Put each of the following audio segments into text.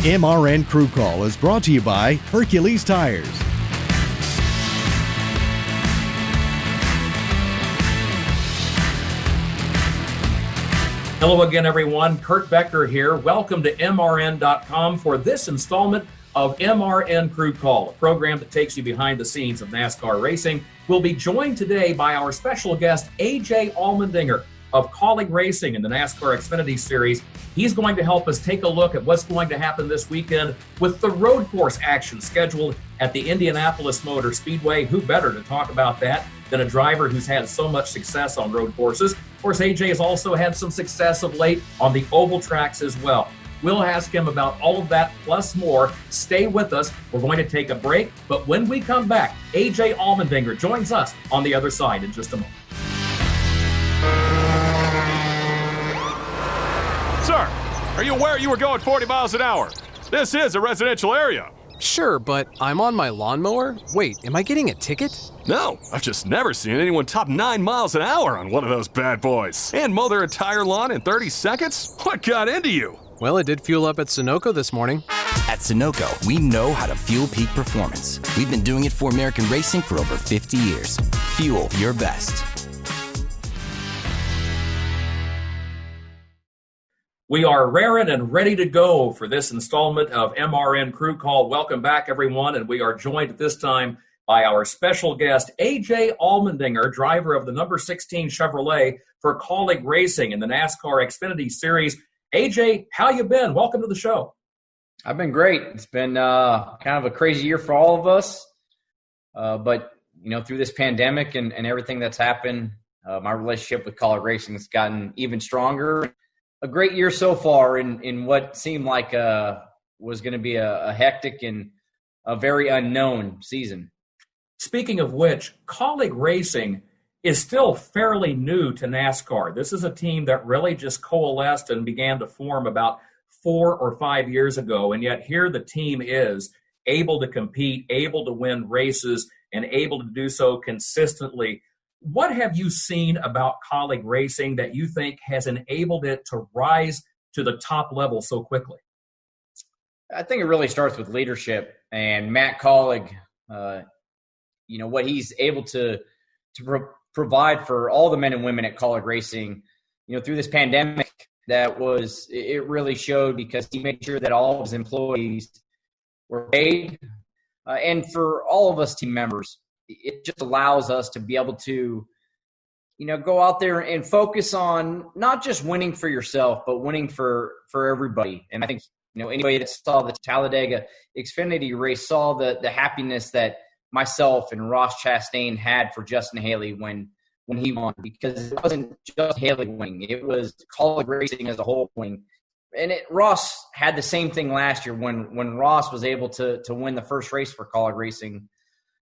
MRN Crew Call is brought to you by Hercules Tires. Hello again, everyone. Kurt Becker here. Welcome to MRN.com for this installment of MRN Crew Call, a program that takes you behind the scenes of NASCAR racing. We'll be joined today by our special guest, AJ Allmendinger of Kaulig Racing in the NASCAR Xfinity Series. He's going to help us take a look at what's going to happen this weekend with the road course action scheduled at the Indianapolis Motor Speedway. Who better to talk about that than a driver who's had so much success on road courses? Of course, AJ has also had some success of late on the oval tracks as well. We'll ask him about all of that plus more. Stay with us. We're going to take a break, but when we come back, AJ Allmendinger joins us on the other side in just a moment. Sir, are you aware you were going 40 miles an hour? This is a residential area. Sure, but I'm on my lawnmower? Wait, am I getting a ticket? No, I've just never seen anyone top 9 miles an hour on one of those bad boys. And mow their entire lawn in 30 seconds? What got into you? Well, it did fuel up at Sunoco this morning. At Sunoco, we know how to fuel peak performance. We've been doing it for American racing for over 50 years. Fuel your best. We are raring and ready to go for this installment of MRN Crew Call. Welcome back, everyone, and we are joined at this time by our special guest, AJ Allmendinger, driver of the number 16 Chevrolet for Kaulig Racing in the NASCAR Xfinity Series. AJ, how you been? Welcome to the show. I've been great. It's been kind of a crazy year for all of us, but through this pandemic and everything that's happened, my relationship with Kaulig Racing has gotten even stronger. A great year so far in what seemed like was going to be a hectic and a very unknown season. Speaking of which, Kaulig Racing is still fairly new to NASCAR. This is a team that really just coalesced and began to form about 4 or 5 years ago, and yet here the team is able to compete, able to win races, and able to do so consistently. What have you seen about Kaulig Racing that you think has enabled it to rise to the top level so quickly? I think it really starts with leadership and Matt Kaulig, what he's able to provide for all the men and women at Kaulig Racing, through this pandemic. It really showed because he made sure that all of his employees were paid. And for all of us team members, it just allows us to be able to, go out there and focus on not just winning for yourself, but winning for everybody. And I think, anybody that saw the Talladega Xfinity race saw the happiness that myself and Ross Chastain had for Justin Haley when he won, because it wasn't just Haley winning. It was Kaulig Racing as a whole winning. And Ross had the same thing last year when Ross was able to win the first race for Kaulig Racing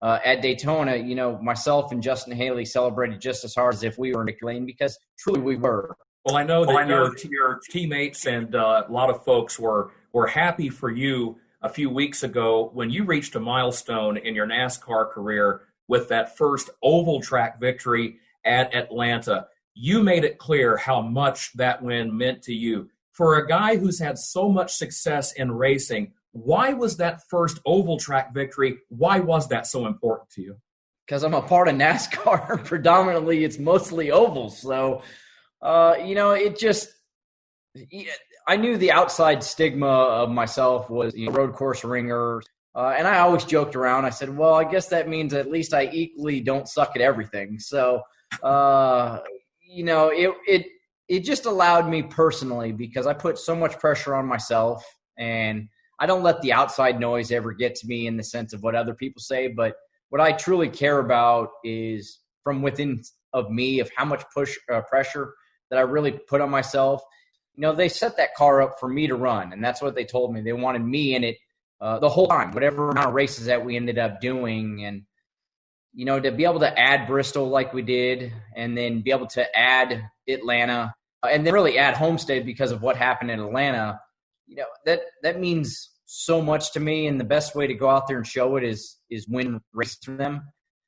at Daytona. Myself and Justin Haley celebrated just as hard as if we were in victory lane, because truly we were. Well, I know that your teammates and a lot of folks were happy for you a few weeks ago when you reached a milestone in your NASCAR career with that first oval track victory at Atlanta. You made it clear how much that win meant to you. For a guy who's had so much success in racing, why was that first oval track victory? Why was that so important to you? Because I'm a part of NASCAR. Predominantly, it's mostly ovals. So, it just I knew the outside stigma of myself was road course ringer. And I always joked around. I said, well, I guess that means at least I equally don't suck at everything. So, it just allowed me personally, because I put so much pressure on myself, and I don't let the outside noise ever get to me in the sense of what other people say. But what I truly care about is from within of me, of how much pressure that I really put on myself. They set that car up for me to run, and that's what they told me. They wanted me in it the whole time, whatever amount of races that we ended up doing. And, to be able to add Bristol like we did, and then be able to add Atlanta, and then really add Homestead because of what happened in Atlanta, that means so much to me. And the best way to go out there and show it is win races for them.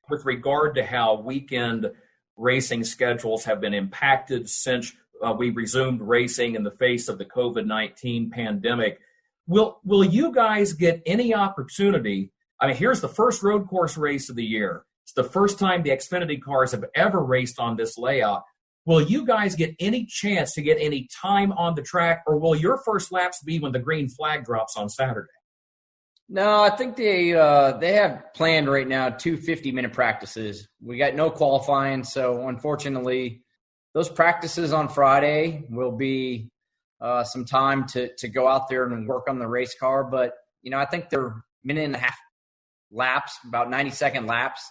With regard to how weekend racing schedules have been impacted since we resumed racing in the face of the COVID-19 pandemic, Will you guys get any opportunity? I mean, here's the first road course race of the year. It's the first time the Xfinity cars have ever raced on this layout. Will you guys get any chance to get any time on the track, or will your first laps be when the green flag drops on Saturday? No, I think they have planned right now 2 50-minute practices. We got no qualifying, so unfortunately, those practices on Friday will be some time to go out there and work on the race car. But, I think they're minute and a half laps, about 90-second laps.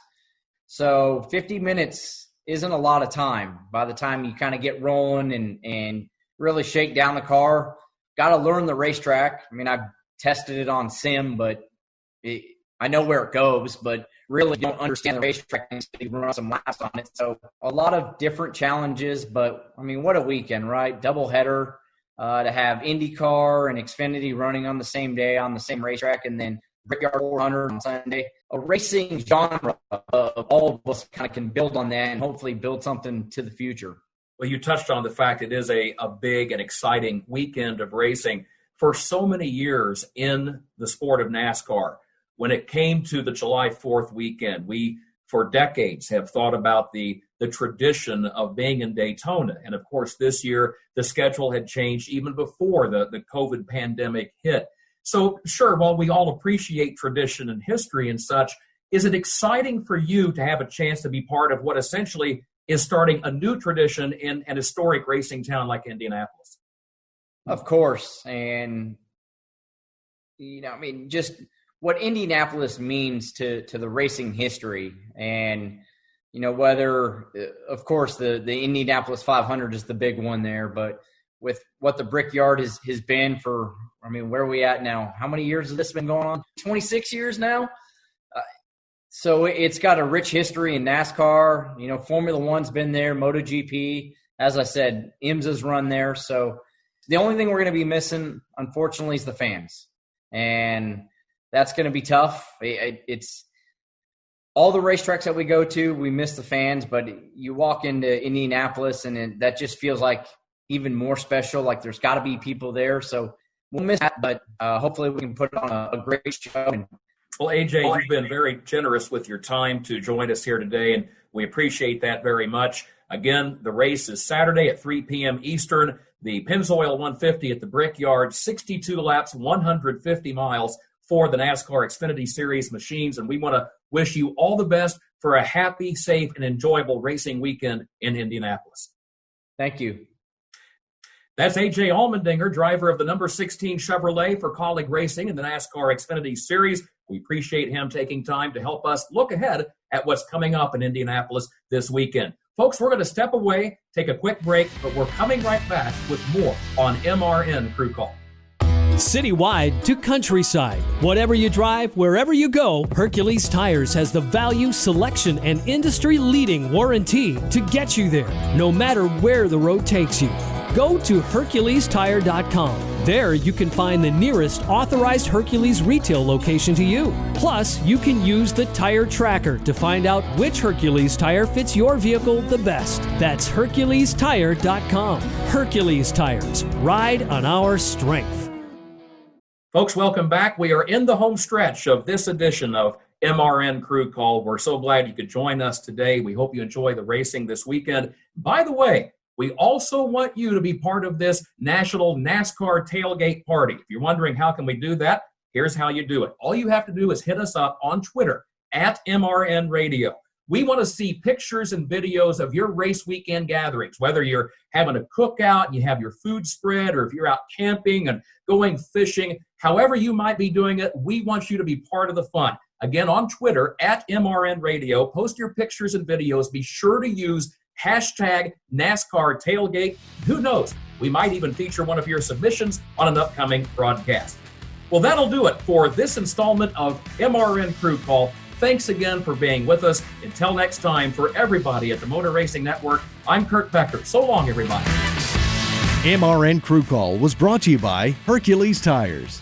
So 50 minutes isn't a lot of time by the time you kind of get rolling and really shake down the car. Got to learn the racetrack. I mean, I've tested it on sim, but I know where it goes, but really don't understand the racetrack until you run some laps on it. So a lot of different challenges, but I mean, what a weekend, right? Doubleheader to have IndyCar and Xfinity running on the same day on the same racetrack, and then Brickyard 400 on Sunday. A racing genre of all of us kind of can build on that and hopefully build something to the future. Well, you touched on the fact it is a big and exciting weekend of racing. For so many years in the sport of NASCAR, when it came to the July 4th weekend, we, for decades, have thought about the tradition of being in Daytona. And, of course, this year, the schedule had changed even before the COVID pandemic hit. So, sure, while we all appreciate tradition and history and such, is it exciting for you to have a chance to be part of what essentially is starting a new tradition in an historic racing town like Indianapolis? Of course. And, just what Indianapolis means to the racing history. And, whether, of course, the Indianapolis 500 is the big one there, but with what the Brickyard has been for, where are we at now? How many years has this been going on? 26 years now? So it's got a rich history in NASCAR. Formula One's been there, MotoGP. As I said, IMSA's run there. So the only thing we're going to be missing, unfortunately, is the fans. And that's going to be tough. It's all the racetracks that we go to, we miss the fans. But you walk into Indianapolis, and that just feels like even more special. Like there's got to be people there. So we'll miss that, but hopefully we can put on a great show. Well, AJ, you've been very generous with your time to join us here today, and we appreciate that very much. Again, the race is Saturday at 3 p.m. Eastern. The Pennzoil 150 at the Brickyard, 62 laps, 150 miles for the NASCAR Xfinity Series machines. And we want to wish you all the best for a happy, safe, and enjoyable racing weekend in Indianapolis. Thank you. That's AJ Allmendinger, driver of the number 16 Chevrolet for Kaulig Racing in the NASCAR Xfinity Series. We appreciate him taking time to help us look ahead at what's coming up in Indianapolis this weekend. Folks, we're going to step away, take a quick break, but we're coming right back with more on MRN Crew Call. Citywide to countryside. Whatever you drive, wherever you go, Hercules Tires has the value, selection, and industry-leading warranty to get you there, no matter where the road takes you. Go to HerculesTire.com. There you can find the nearest authorized Hercules retail location to you. Plus, you can use the tire tracker to find out which Hercules tire fits your vehicle the best. That's HerculesTire.com. Hercules Tires. Ride on our strength. Folks, welcome back. We are in the home stretch of this edition of MRN Crew Call. We're so glad you could join us today. We hope you enjoy the racing this weekend. By the way, we also want you to be part of this national NASCAR tailgate party. If you're wondering how can we do that, here's how you do it. All you have to do is hit us up on Twitter at MRN Radio. We want to see pictures and videos of your race weekend gatherings, whether you're having a cookout and you have your food spread, or if you're out camping and going fishing, however you might be doing it, we want you to be part of the fun. Again, on Twitter at MRN Radio, post your pictures and videos. Be sure to use hashtag NASCAR Tailgate. Who knows? We might even feature one of your submissions on an upcoming broadcast. Well, that'll do it for this installment of MRN Crew Call. Thanks again for being with us. Until next time, for everybody at the Motor Racing Network, I'm Kurt Becker. So long, everybody. MRN Crew Call was brought to you by Hercules Tires.